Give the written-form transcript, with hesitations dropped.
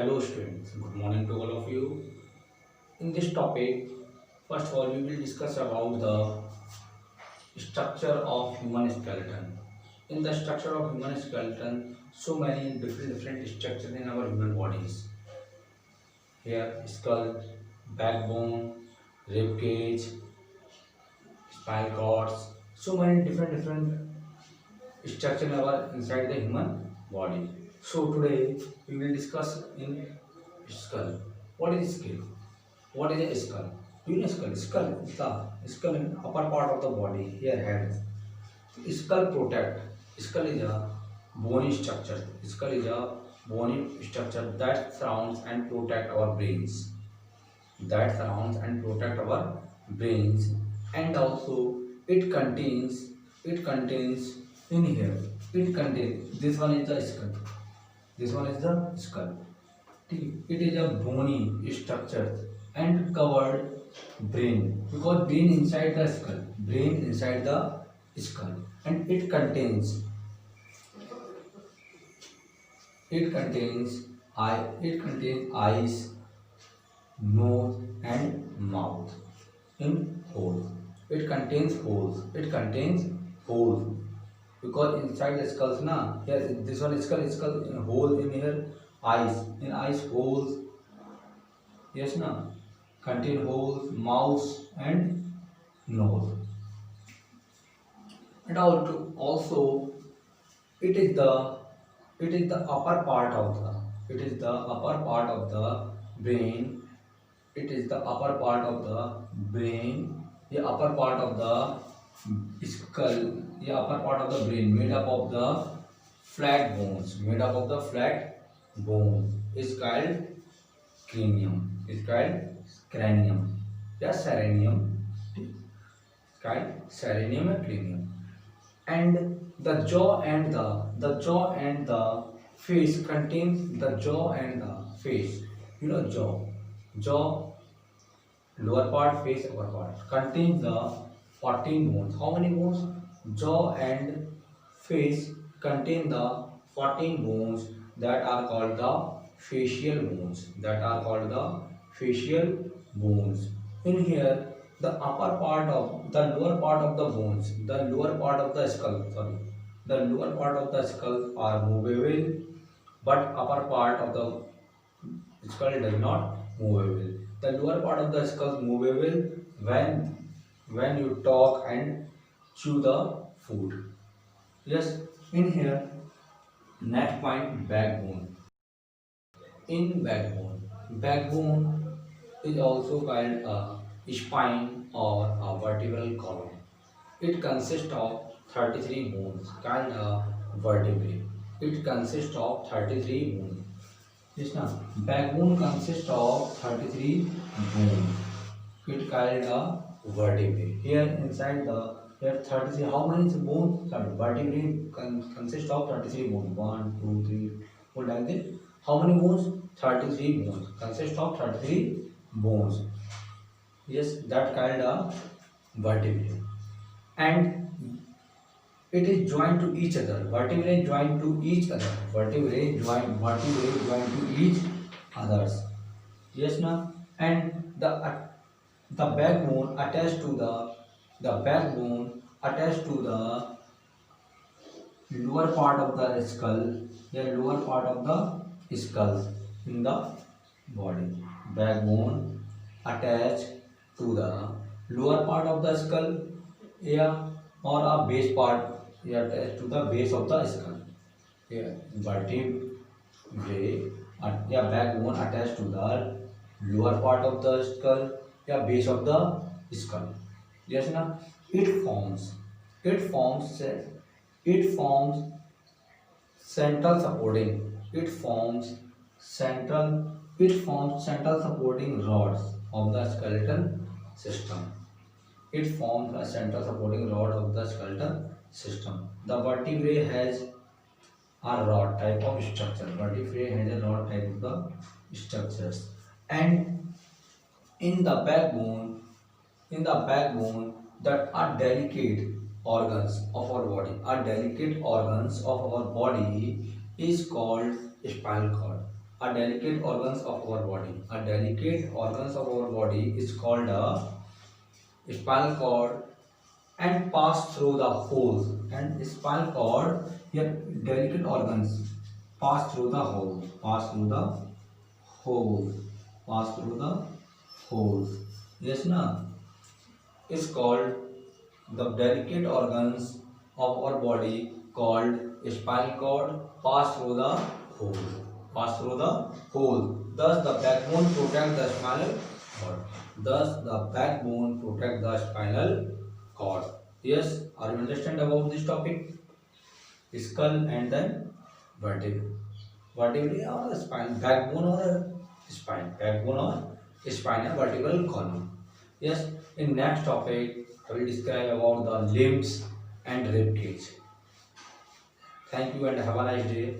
Hello students, good morning to all of you. In this topic, first of all, we will discuss about the structure of human skeleton. In the structure of human skeleton, so many different structures in our human bodies. Here, skull, backbone, rib cage, spinal cords, so many different structure in our inside the human body. So today we will discuss in skull. What is skull? What is a skull? Do you know skull? Skull is the skull in upper part of the body. Here head. Skull protect. Skull is a bony structure. Skull is a bony structure that surrounds and protect our brains. That surrounds and protect our brains, and also it contains in here. It contains this one is the skull. This one is the skull. It is a bony structure and covered brain because brain inside the skull. Brain inside the skull, and it contains eye. It contains eyes, nose, and mouth in holes. It contains holes. It contains holes because inside the skulls na here this one skull in hole in here eyes in eyes holes. Yes, na contain holes, mouth and nose, and also it is the it is the upper part of the it is the upper part of the brain. It is the upper part of the brain, the upper part of the skull, the upper part of the brain made up of the flat bones, made up of the flat bones is called cranium, is called cranium, या सेरेनियम, called सेरेनियम and cranium. And the jaw and the face contains the jaw and the face. You know jaw, lower part, face, upper part contains the 14 bones. How many bones? Jaw and face contain the 14 bones that are called the facial bones. That are called the facial bones. In here, the upper part of the lower part of the bones, the lower part of the skull, sorry, the lower part of the skull are movable, but upper part of the skull does not movable. The lower part of the skull is movable when you talk and chew the food. Yes, in here, next point, backbone. In backbone is also called a spine or a vertebral column. It consists of 33 bones called vertebrae. It consists of 33 bones. Yes, now backbone consists of 33 bones. It called a vertebrae. Here inside the here 33. How many bones? Sorry, vertebrae consist of 33 bones. 1, 2, 3, 4 like this. How many bones? 33 bones. Consist of 33 bones. Yes, that called a vertebrae. And it is joined to each other. Vertebrae joined to each other. Vertebrae joined to each others. Yes, na. And the backbone attached to the backbone attached to the lower part of the skull. The lower part of the skull in the body. Backbone attached to the lower part of the skull, yeah, or a base part, yeah, attached to the base of the skull. Yeah, vertebrae, yeah, backbone attached to the lower part of the skull, yeah, base of the skull. Yes, na. It forms, it forms, it forms central supporting. It forms central supporting rods of the skeletal system. It forms a central supporting rod of the skeletal system. The vertebrae has a rod type of structure. Vertebrae has a rod type of the structures. And in the backbone, that are delicate organs of our body. Are delicate organs of our body is called spinal cord. A delicate organs of our body. A delicate organs of our body is called a spinal cord and pass through the holes. And spinal cord, here delicate organs pass through the hole. Pass through the hole. Pass through the holes. Yes, na? Is called the delicate organs of our body called spinal cord pass through the hole. Pass through the hole. Thus the backbone protect the spinal cord. Thus the backbone protect the spinal cord. Yes, are you understand about this topic? Skull and then vertebrae. Vertebrae or spine, backbone or spine, backbone or spinal vertebral column. Yes, in next topic I will describe about the limbs and rib cage. Thank you and have a nice day.